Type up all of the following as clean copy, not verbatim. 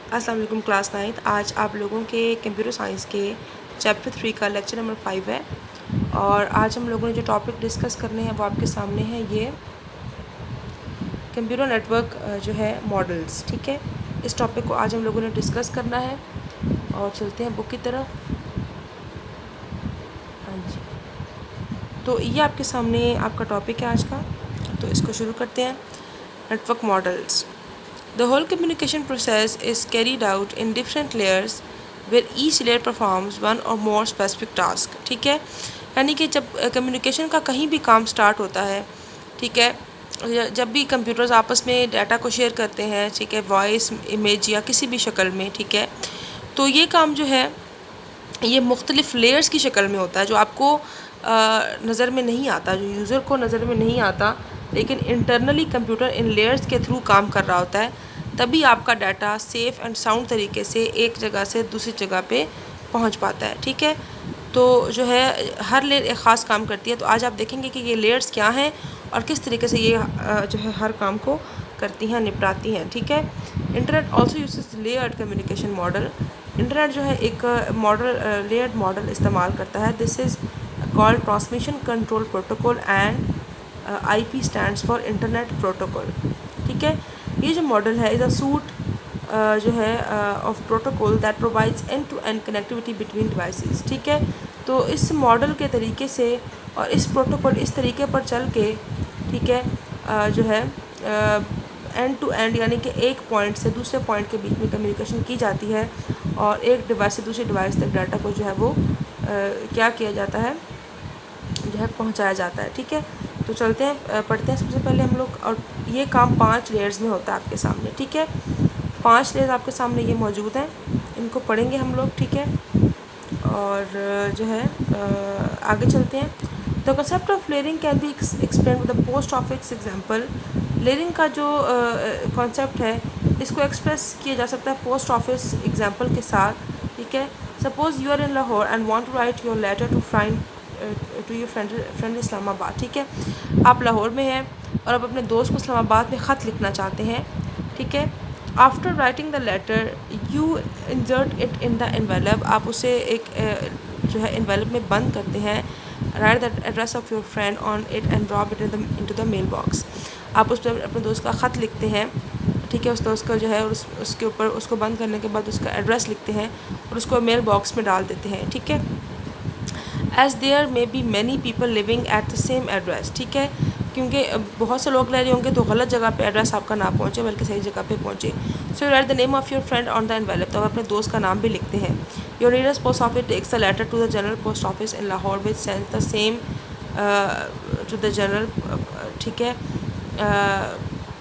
अस्सलाम वालेकुम class 9th। आज आप लोगों के कंप्यूटर साइंस के चैप्टर 3 का लेक्चर नंबर 5 है और आज हम लोगों ने जो टॉपिक डिस्कस करने हैं वो आपके सामने है, ये कंप्यूटर नेटवर्क जो है मॉडल्स। ठीक है, इस टॉपिक को आज हम लोगों ने डिस्कस करना है और चलते हैं बुक की तरफ। हाँ जी, तो ये आपके सामने आपका टॉपिक है आज का, तो इसको शुरू करते हैं। Network models. The whole communication process is carried out in different layers where each layer performs one or more specific task। ठीक है, यानी कि जब कम्युनिकेशन का कहीं भी काम स्टार्ट होता है, ठीक है, जब भी कंप्यूटर्स आपस में डाटा को शेयर करते हैं, ठीक है, वॉइस, इमेज या किसी भी शक्ल में, ठीक है, तो ये काम जो है ये मुख्तलिफ़ लेयर्स की शक्ल में होता है जो आपको नज़र में नहीं आता, जो यूज़र को नज़र में नहीं आता, लेकिन इंटरनली कंप्यूटर इन लेयर्स के थ्रू काम कर रहा होता है। तभी आपका डाटा सेफ़ एंड साउंड तरीके से एक जगह से दूसरी जगह पे पहुंच पाता है। ठीक है, तो जो है हर लेयर एक ख़ास काम करती है। तो आज आप देखेंगे कि ये लेयर्स क्या हैं और किस तरीके से ये जो है हर काम को करती हैं, निपटाती हैं। ठीक है, internet also uses layered communication model. Internet जो है एक मॉडल लेयर्ड मॉडल इस्तेमाल करता है। This is called transmission control protocol and IP stands for internet protocol. ठीक है, ये जो मॉडल है इज़ अ सूट जो है of protocol that provides end to end connectivity between devices. ठीक है, तो इस मॉडल के तरीके से और इस प्रोटोकॉल इस तरीके पर चल के, ठीक है, जो है एंड टू एंड यानी कि एक पॉइंट से दूसरे पॉइंट के बीच में कम्युनिकेशन की जाती है और एक डिवाइस से दूसरी डिवाइस तक डाटा को जो है वो क्या किया जाता है, जो है पहुंचाया जाता है। ठीक है, तो चलते हैं पढ़ते हैं सबसे पहले हम लोग। और ये काम 5 लेयर्स में होता है आपके सामने। ठीक है, 5 लेयर्स आपके सामने ये मौजूद हैं, इनको पढ़ेंगे हम लोग। ठीक है, और जो है आगे चलते हैं। The concept of layering can be explain with the post office example. Layering का जो कॉन्सेप्ट है इसको एक्सप्रेस किया जा सकता है पोस्ट ऑफिस एग्जांपल के साथ। ठीक है, suppose you are in Lahore and want to write your letter to your friend Islamabad. ठीक है, आप लाहौर में हैं और आप अपने दोस्त को इस्लामाबाद में ख़त लिखना चाहते हैं। ठीक है, after writing the letter you insert it in the envelope. आप उसे एक जो है एनवेलप में बंद करते हैं। Write the address of your friend on it and drop it into the mail box. आप उस पर अपने दोस्त का ख़त लिखते हैं। ठीक है, उस दोस्त का जो है उसके ऊपर उसको बंद करने के बाद उसका एड्रेस लिखते हैं और उसको मेल बॉक्स में डाल देते हैं। ठीक है, as there may be many people living at the same address. ठीक है, क्योंकि बहुत से लोग रह रहे होंगे तो गलत जगह पे एड्रेस आपका ना पहुँचे बल्कि सही जगह पे पहुँचे। So you write the name of your friend on the envelope. तो आप अपने दोस्त का नाम भी लिखते हैं। Your nearest post office takes the letter to the general post office in Lahore which sends the same to the general, ठीक है,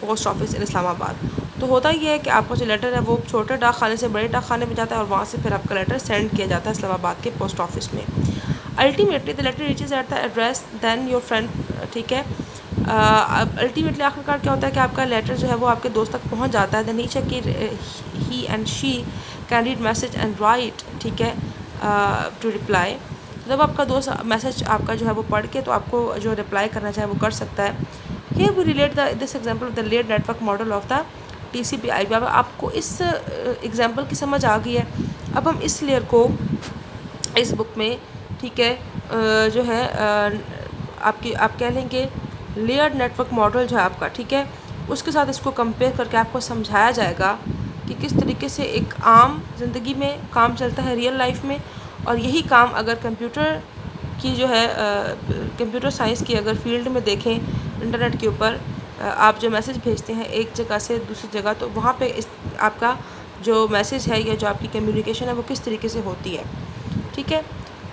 पोस्ट ऑफिस इन इस्लामाबाद। तो होता ये है कि आपका जो लेटर है वो छोटे डाक खाने से बड़े डाक खाने में जाता है और वहाँ से फिर आपका लेटर सेंड किया जाता है इस्लामाबाद के पोस्ट ऑफिस में। Ultimately the letter reaches at the address then your friend. ठीक है, अल्टीमेटली आखिरकार क्या होता है कि आपका लेटर जो है वो आपके दोस्त तक पहुंच जाता है। द नीचे की ही and she can read message and write, ठीक है, टू रिप्लाई। जब आपका दोस्त मैसेज आपका जो है वो पढ़ के तो आपको जो रिप्लाई करना चाहे वो कर सकता है। Here we relate this example of the layer network model of the TCP/IP। अब आपको इस एग्जांपल की समझ आ गई है। अब हम इस लेयर को इस बुक में, ठीक है, जो है आप कह लेंगे लेयर्ड नेटवर्क मॉडल जो है आपका, ठीक है, उसके साथ इसको कंपेयर करके आपको समझाया जाएगा कि किस तरीके से एक आम ज़िंदगी में काम चलता है रियल लाइफ में, और यही काम अगर कंप्यूटर की जो है कंप्यूटर साइंस की अगर फील्ड में देखें, इंटरनेट के ऊपर आप जो मैसेज भेजते हैं एक जगह से दूसरी जगह, तो वहाँ पे इस आपका जो मैसेज है या जो आपकी कम्युनिकेशन है वो किस तरीके से होती है। ठीक है,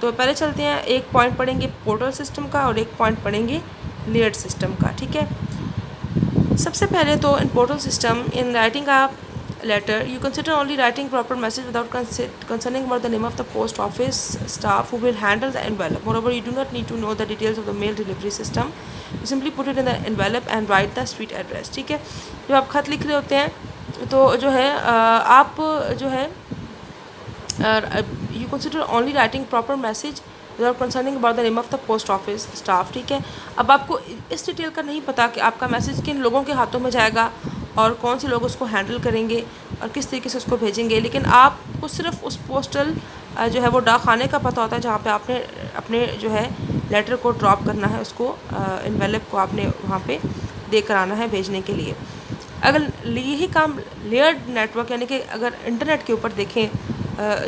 तो पहले चलते हैं, एक पॉइंट पढ़ेंगे पोर्टल सिस्टम का और एक पॉइंट पढ़ेंगे लेयर्ड सिस्टम का। ठीक है, सबसे पहले तो in portal system in writing a letter you consider only writing proper message without concerning about the name of the post office staff who will handle the envelope. Moreover you do not need to know the details of the mail delivery system. You simply put it in the envelope and write the street address. ठीक है, जब आप खत लिख रहे होते हैं तो जो है आप जो है you consider only writing proper message without concerning about the name of the post office staff. ठीक है, अब आपको इस डिटेल का नहीं पता कि आपका मैसेज किन लोगों के हाथों में जाएगा और कौन से लोग उसको हैंडल करेंगे और किस तरीके से उसको भेजेंगे, लेकिन आपको सिर्फ उस पोस्टल जो है वो डाक खाने का पता होता है जहाँ पे आपने अपने जो है लेटर को ड्रॉप करना है, उसको इन्वेलप को आपने वहाँ पे देकर आना है भेजने के लिए। अगर यही काम लेयर्ड नेटवर्क यानी कि अगर इंटरनेट के ऊपर देखें,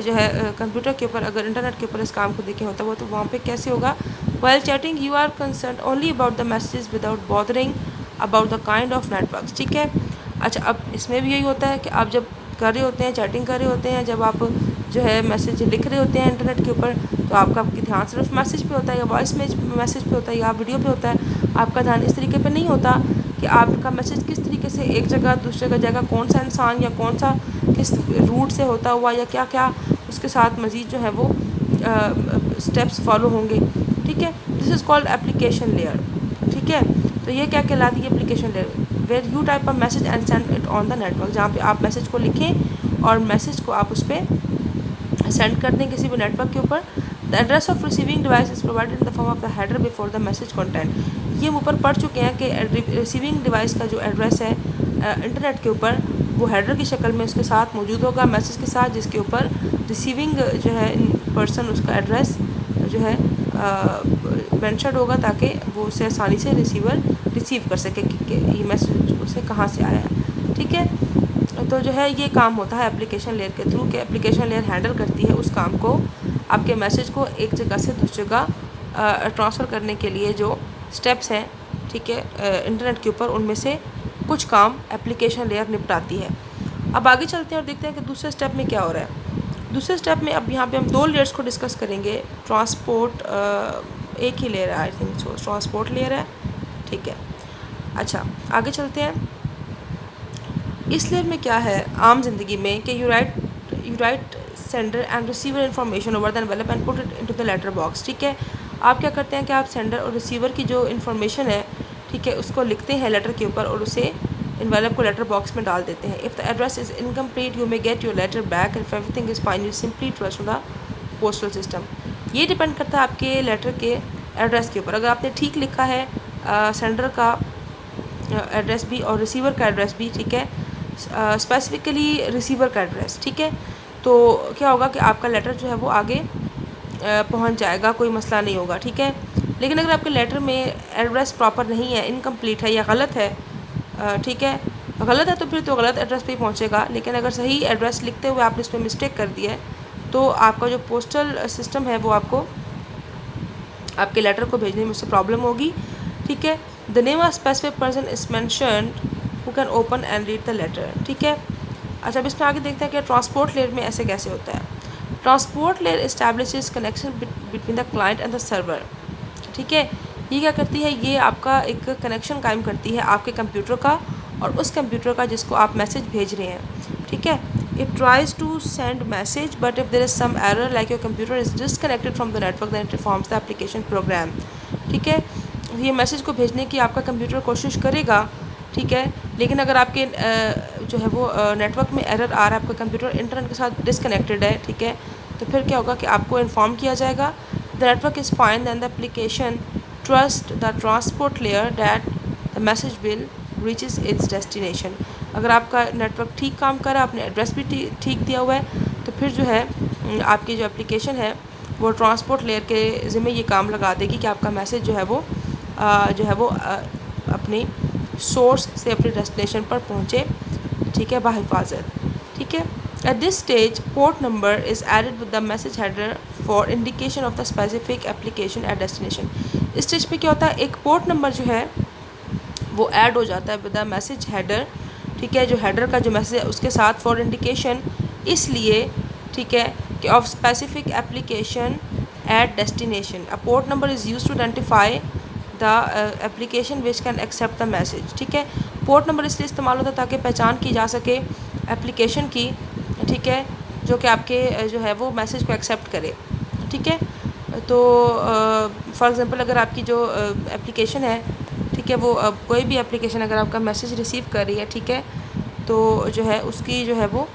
जो है कंप्यूटर के ऊपर अगर इंटरनेट के ऊपर इस काम को देखें होता है वो, तो वहाँ पे कैसे होगा, while chatting you are concern only about the messages without bothering about the kind of network, ठीक है। अच्छा, अब इसमें भी यही होता है कि आप जब कर रहे होते हैं, चैटिंग कर रहे होते हैं, जब आप जो है मैसेज लिख रहे होते हैं इंटरनेट के ऊपर, तो आपका ध्यान सिर्फ मैसेज पे होता है या वॉइस मैसेज पे होता है या वीडियो पे होता है। आपका ध्यान इस तरीके पे नहीं होता कि आपका मैसेज किस तरीके से एक जगह दूसरी जगह जाएगा, कौन सा इंसान या कौन सा किस रूट से होता हुआ या क्या क्या उसके साथ मज़ीद जो है वो स्टेप्स फॉलो होंगे, ठीक है। This is called application layer, ठीक है। तो ये क्या कहलाती है, application layer, where you type a message and send it on the network, जहाँ पे आप मैसेज को लिखें और मैसेज को आप उस पर सेंड कर दें किसी भी नेटवर्क के ऊपर। The address of receiving device is provided in the form of the header before the message content. ये हम ऊपर पढ़ चुके हैं कि रिसीविंग डिवाइस का जो एड्रेस है इंटरनेट के ऊपर, वो हेडर की शक्ल में उसके साथ मौजूद होगा मैसेज के साथ, जिसके ऊपर रिसीविंग जो है पर्सन उसका एड्रेस जो है मेंशन होगा, ताकि वो उसे आसानी से रिसीवर रिसीव कर सके कि ये मैसेज उसे कहाँ से आया है, ठीक है। तो जो है ये काम होता है एप्लीकेशन लेयर के थ्रू, कि एप्लीकेशन लेयर हैंडल करती है उस काम को, आपके मैसेज को एक जगह से दूसरी जगह ट्रांसफ़र करने के लिए जो स्टेप्स हैं, ठीक है, इंटरनेट के ऊपर, उनमें से कुछ काम एप्लीकेशन लेयर निपटाती है। अब आगे चलते हैं और देखते हैं कि दूसरे स्टेप में क्या हो रहा है। दूसरे स्टेप में अब यहाँ पे हम दो लेयर्स को डिस्कस करेंगे। ट्रांसपोर्ट एक ही लेयर है, I think so transport layer है, ठीक है। अच्छा, आगे चलते हैं। इस लेयर में क्या है आम जिंदगी में कि you write sender and receiver information over the envelope and put it into the letter box, ठीक है। आप क्या करते हैं कि आप सेंडर और रिसीवर की जो इन्फॉर्मेशन है, ठीक है, उसको लिखते हैं लेटर के ऊपर और उसे इन्वेलप को लेटर बॉक्स में डाल देते हैं। If the address is incomplete you may get your letter back, if everything is fine you simply trust the postal system. ये डिपेंड करता है आपके लेटर के एड्रेस के ऊपर। अगर आपने ठीक लिखा है सेंडर का एड्रेस भी और रिसीवर का एड्रेस भी, ठीक है, स्पेसिफिकली रिसीवर का एड्रेस, ठीक है, तो क्या होगा कि आपका लेटर जो है वो आगे पहुंच जाएगा, कोई मसला नहीं होगा, ठीक है। लेकिन अगर आपके लेटर में एड्रेस प्रॉपर नहीं है, इनकम्प्लीट है या गलत है, ठीक है, गलत है तो फिर तो गलत एड्रेस पे ही पहुंचेगा। लेकिन अगर सही एड्रेस लिखते हुए आपने इसमें मिस्टेक कर दिया है, तो आपका जो पोस्टल सिस्टम है वो आपको आपके लेटर को भेजने में उससे प्रॉब्लम होगी, ठीक है। The name of specific person is mentioned who can open and read the letter, ठीक है। अच्छा, अब इसमें आगे देखते हैं कि ट्रांसपोर्ट लेयर में ऐसे कैसे होता है। Transport layer establishes connection between the client and the server, ठीक है। ये क्या करती है, ये आपका एक कनेक्शन कायम करती है आपके कंप्यूटर का और उस कंप्यूटर का जिसको आप मैसेज भेज रहे हैं, ठीक है। It tries to send message but if there is some error like your computer is disconnected from the network then it informs the application program, ठीक है। ये मैसेज को भेजने की आपका कंप्यूटर कोशिश करेगा, ठीक है, लेकिन अगर आपके जो है वो नेटवर्क में एरर आ रहा है, आपका कंप्यूटर इंटरनेट के साथ डिसकनेक्टेड है, ठीक है, तो फिर क्या होगा कि आपको इन्फॉर्म किया जाएगा the network is fine then the application trust the transport layer that the message will reaches its destination. अगर आपका नेटवर्क ठीक काम कर रहा है, आपने एड्रेस भी ठीक दिया हुआ है, तो फिर जो है आपकी जो एप्लीकेशन है वो ट्रांसपोर्ट लेयर के ज़िम्मे ये काम लगा देगी कि आपका मैसेज जो है वो अपनी सोर्स से अपने डेस्टिनेशन पर पहुँचे, ठीक है, बाहिफाजत, ठीक है। At this stage port number is added with the message header for indication of the specific application at destination. इस स्टेज पे क्या होता है, एक पोर्ट नंबर जो है वो ऐड हो जाता है विद द मैसेज हेडर, ठीक है, जो हेडर का जो मैसेज है उसके साथ फॉर इंडिकेशन, इसलिए, ठीक है, कि of specific application at destination. A port number is use to identify the application which can accept the message, ठीक है। पोर्ट नंबर इसलिए इस्तेमाल होता है ताकि पहचान की जा सके एप्लीकेशन की, ठीक है, जो कि आपके जो है वो मैसेज को एक्सेप्ट करे, ठीक है। तो फॉर एग्ज़ाम्पल अगर आपकी जो एप्लीकेशन है, ठीक है, वो कोई भी एप्लीकेशन अगर आपका मैसेज रिसीव कर रही है, ठीक है, तो जो है उसकी जो है वो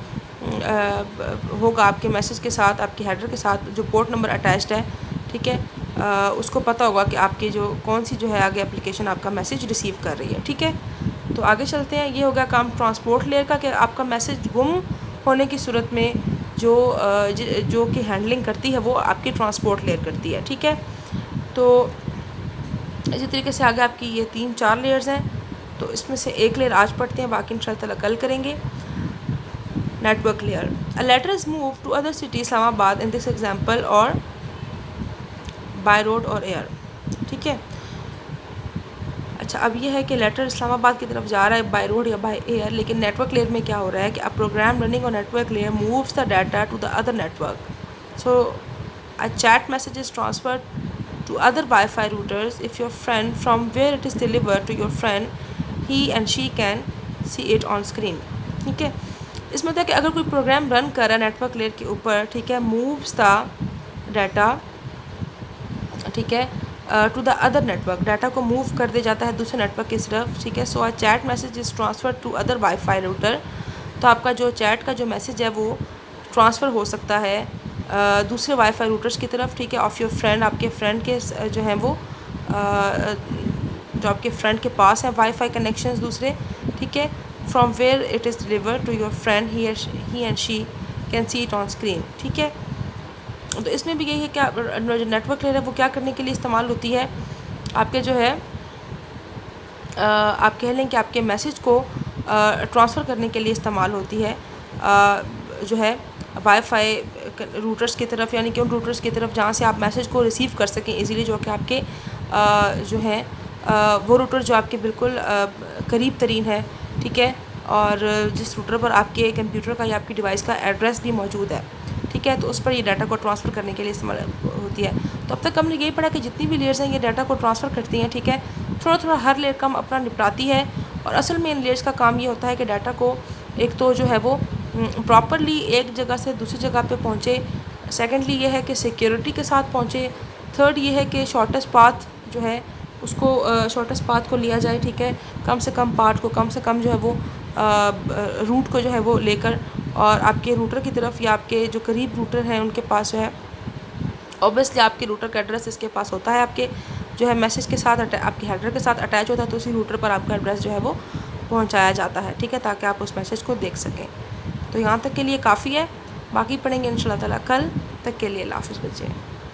होगा आपके मैसेज के साथ, आपके हेडर के साथ जो पोर्ट नंबर अटैच्ड है, ठीक है, उसको पता होगा कि आपकी जो कौन सी जो है आगे एप्लीकेशन आपका मैसेज रिसीव कर रही है, ठीक है। तो आगे चलते हैं। ये हो गया काम ट्रांसपोर्ट लेयर का कि आपका मैसेज गुम होने की सूरत में जो कि हैंडलिंग करती है वो आपकी ट्रांसपोर्ट लेयर करती है, ठीक है। तो इसी तरीके से आगे आपकी ये 3-4 लेयर्स हैं, तो इसमें से एक लेयर आज पढ़ते हैं, बाकी इंशाअल्लाह कल करेंगे। Network layer, a letter is move to other city Islamabad in this example और बाय रोड और एयर, ठीक है। अच्छा, अब ये है कि लेटर इस्लामाबाद की तरफ जा रहा है बाय रोड या बाय एयर, लेकिन नेटवर्क लेयर में क्या हो रहा है कि a program running on network layer moves the data to the other network. So a chat message is transferred to other Wi-Fi routers. If your friend from where it is delivered to your friend, he and she can see it on screen, ठीक है। इसमें होता है कि अगर कोई program run कर रहा है नेटवर्क लेयर के ऊपर, ठीक है, मूव्स द डाटा, ठीक है, to the other network, data को मूव कर दे जाता है दूसरे नेटवर्क की तरफ, ठीक है। So a chat message is transfer to other WiFi router, तो आपका जो चैट का जो मैसेज है वो ट्रांसफ़र हो सकता है दूसरे वाईफाई रूटर्स की तरफ, ठीक है, ऑफ योर फ्रेंड, आपके फ्रेंड के जो हैं वो जो आपके फ्रेंड के पास है वाईफाई कनेक्शंस दूसरे, ठीक है, from where it is delivered to your friend, he and she can see it on screen, ठीक है। तो इसमें भी यही है क्या, जो नेटवर्क लेयर है वो क्या करने के लिए इस्तेमाल होती है, आपके जो है आप कह लें कि आपके मैसेज को ट्रांसफ़र करने के लिए इस्तेमाल होती है जो है वाईफाई रूटर्स की तरफ, यानी कि उन रूटर्स की तरफ जहाँ से आप मैसेज को रिसीव कर सकें इजीली, जो कि आपके जो हैं वो रूटर जो आपके बिल्कुल करीब तरीन है, ठीक है, और जिस रूटर पर आपके कंप्यूटर का या आपकी डिवाइस का एड्रेस भी मौजूद है, ठीक है, तो उस पर ये डाटा को ट्रांसफ़र करने के लिए इस्तेमाल होती है। तो अब तक हमने यही पढ़ा कि जितनी भी लेयर्स हैं ये डाटा को ट्रांसफ़र करती हैं, ठीक है, थोड़ा थोड़ा हर लेयर काम अपना निपटाती है, और असल में इन लेयर्स का काम ये होता है कि डाटा को एक तो जो है वो प्रॉपरली एक जगह से दूसरी जगह पे पहुँचे, सेकेंडली ये है कि सिक्योरिटी के साथ पहुँचे, थर्ड ये है कि शॉर्टेस्ट पाथ जो है उसको शॉर्टेस्ट पाथ को लिया जाए, ठीक है, कम से कम पार्ट को, कम से कम जो है वो रूट को जो है वो लेकर, और आपके रूटर की तरफ या आपके जो करीब रूटर हैं उनके पास जो है ऑब्वियसली आपके रूटर का एड्रेस इसके पास होता है, आपके जो है मैसेज के साथ आपके हेडर के साथ अटैच होता है, तो उसी रूटर पर आपका एड्रेस जो है वो पहुंचाया जाता है, ठीक है, ताकि आप उस मैसेज को देख सकें। तो यहाँ तक के लिए काफ़ी है, बाकी पढ़ेंगे इंशाल्लाह ताला कल। तक के लिए अल्लाह हाफ़िज़ बच्चे।